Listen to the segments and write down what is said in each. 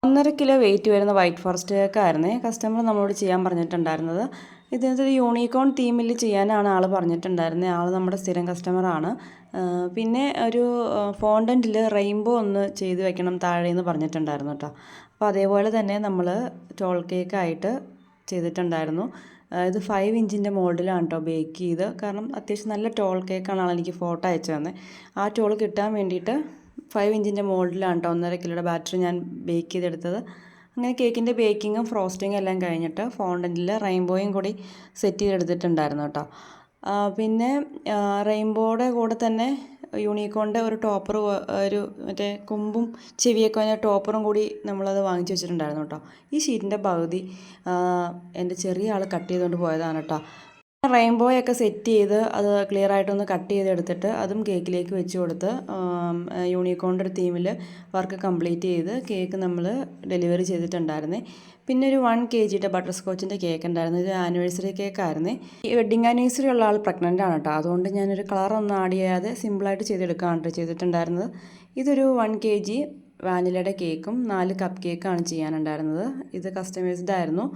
1.5 kilo weight വരുന്ന white forest കേക്കായിരുന്നേ customer നമ്മളോട് ചെയ്യാൻ പറഞ്ഞിട്ടുണ്ടായിരുന്നത്. ഇതിനകത്തൊരു യൂണിക്കോൺ തീമിൽ ചെയ്യാനാണ് ആൾ പറഞ്ഞിട്ടുണ്ടായിരുന്നത്. ആൾ നമ്മുടെ സ്ഥിരം കസ്റ്റമറാണ്. പിന്നെ ഒരു ഫോണ്ടൻറ്റിൽ റെയിൻബോ ഒന്ന് ചെയ്ത് വെക്കണം താഴെയെന്ന് പറഞ്ഞിട്ടുണ്ടായിരുന്നു കേട്ടോ. അപ്പോൾ അതേപോലെ തന്നെ നമ്മൾ ടോൾ കേക്കായിട്ട് ചെയ്തിട്ടുണ്ടായിരുന്നു. ഇത് 5 ഇഞ്ചിൻ്റെ മോൾഡിലാണ് കേട്ടോ ബേക്ക് ചെയ്ത്. കാരണം അത്യാവശ്യം നല്ല ടോൾ കേക്കാണ് ആൾ എനിക്ക് ഫോട്ടോ അയച്ചു തന്നെ. ആ ടോൾ കിട്ടാൻ വേണ്ടിയിട്ട് 5 ഇഞ്ചിൻ്റെ മോൾഡിലാണ് കേട്ടോ 1.5 കിലോയുടെ ബാറ്ററി ഞാൻ ബേക്ക് ചെയ്തെടുത്തത്. അങ്ങനെ കേക്കിൻ്റെ ബേക്കിങ്ങും ഫ്രോസ്റ്റിങ്ങും എല്ലാം കഴിഞ്ഞിട്ട് ഫോണ്ടൻറ്റിൽ റെയിൻബോയും കൂടി സെറ്റ് ചെയ്തെടുത്തിട്ടുണ്ടായിരുന്നു കേട്ടോ. പിന്നെ റെയിൻബോയുടെ കൂടെ തന്നെ യൂണിക്കോണിൻ്റെ ഒരു ടോപ്പർ, ഒരു മറ്റേ കൊമ്പും ചെവിയൊക്കെ വന്ന ടോപ്പറും കൂടി നമ്മളത് വാങ്ങിച്ച് വെച്ചിട്ടുണ്ടായിരുന്നു കേട്ടോ. ഈ ഷീറ്റിൻ്റെ പകുതി എൻ്റെ ചെറിയ ആൾ കട്ട് ചെയ്തുകൊണ്ട് പോയതാണ് കേട്ടോ. റെയിൻബോയൊക്കെ സെറ്റ് ചെയ്ത് അത് ക്ലിയർ ആയിട്ടൊന്ന് കട്ട് ചെയ്തെടുത്തിട്ട് അതും കേക്കിലേക്ക് വെച്ച് കൊടുത്ത് യൂണിക്കോണിൻ്റെ ഒരു തീമിൽ വർക്ക് കംപ്ലീറ്റ് ചെയ്ത് കേക്ക് നമ്മൾ ഡെലിവറി ചെയ്തിട്ടുണ്ടായിരുന്നേ. പിന്നെ ഒരു 1 kg ബട്ടർ സ്കോച്ചിൻ്റെ കേക്ക് ഉണ്ടായിരുന്നു. ഇത് ആനിവേഴ്സറി കേക്കായിരുന്നേ. ഈ വെഡ്ഡിങ് ആനിവേഴ്സറി ഉള്ള ആൾ പ്രഗ്നൻ്റ് ആണ് കേട്ടോ. അതുകൊണ്ട് ഞാനൊരു കളറൊന്നും ആഡ് ചെയ്യാതെ സിമ്പിളായിട്ട് ചെയ്തെടുക്കുകയാണ് കേട്ടോ ചെയ്തിട്ടുണ്ടായിരുന്നത്. ഇതൊരു 1 kg വാനിലയുടെ കേക്കും 4 കപ്പ് കേക്കാണ് ചെയ്യാനുണ്ടായിരുന്നത്. ഇത് കസ്റ്റമൈസ്ഡ് ആയിരുന്നു.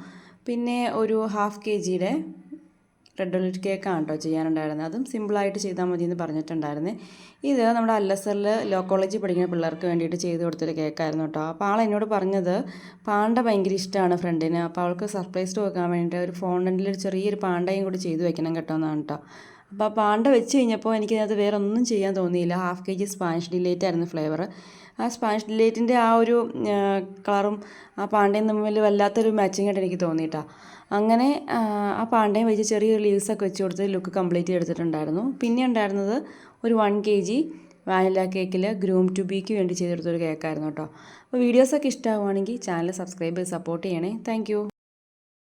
പിന്നെ ഒരു 1/2 kg റെഡ് വെൽവെറ്റ് കേക്കാണ് കേട്ടോ ചെയ്യാനുണ്ടായിരുന്നത്. അതും സിമ്പിളായിട്ട് ചെയ്താൽ മതി എന്ന് പറഞ്ഞിട്ടുണ്ടായിരുന്നേ. ഇത് നമ്മുടെ അല്ലസറിൽ ലോ കോളേജിൽ പഠിക്കുന്ന പിള്ളേർക്ക് വേണ്ടിയിട്ട് ചെയ്ത് കൊടുത്തൊരു കേക്കായിരുന്നു കേട്ടോ. അപ്പോൾ ആൾ എന്നോട് പറഞ്ഞത് പാണ്ട ഭയങ്കര ഇഷ്ടമാണ് ഫ്രണ്ടിന്. അപ്പോൾ അവൾക്ക് സർപ്രൈസ് കൊടുക്കാൻ വേണ്ടിയിട്ട് ഒരു ഫോണ്ടൻറ്റിൽ ഒരു ചെറിയൊരു പാണ്ടയും കൂടി ചെയ്ത് വെക്കണം കേട്ടോ എന്നാണ് കേട്ടോ. അപ്പോൾ ആ പാണ്ട വെച്ച് കഴിഞ്ഞപ്പോൾ എനിക്കതിനകത്ത് വേറെ ഒന്നും ചെയ്യാൻ തോന്നിയില്ല. 1/2 kg സ്പാനിഷ് ഡിലൈറ്റ് ആയിരുന്നു ഫ്ലേവർ. ആ സ്പാനിഷ് ഡിലൈറ്റിൻ്റെ ആ ഒരു കളറും ആ പാണ്ടയും തമ്മിൽ വല്ലാത്തൊരു മാച്ചിങ് ആയിട്ട് എനിക്ക് തോന്നിയിട്ടാ. അങ്ങനെ ആ പാണ്ടയും വെച്ച് ചെറിയൊരു ലീവ്സൊക്കെ വെച്ച് കൊടുത്ത് ലുക്ക് കംപ്ലീറ്റ് ചെയ്തെടുത്തിട്ടുണ്ടായിരുന്നു. പിന്നെ ഉണ്ടായിരുന്നത് ഒരു 1 kg വാനില കേക്കിൽ ഗ്രൂം ടു ബീക്ക് വേണ്ടി ചെയ്തെടുത്തൊരു കേക്കായിരുന്നു കേട്ടോ. അപ്പോൾ വീഡിയോസൊക്കെ ഇഷ്ടമാവുകയാണെങ്കിൽ ചാനൽ സബ്സ്ക്രൈബ് ചെയ്ത് സപ്പോർട്ട് ചെയ്യണേ. താങ്ക്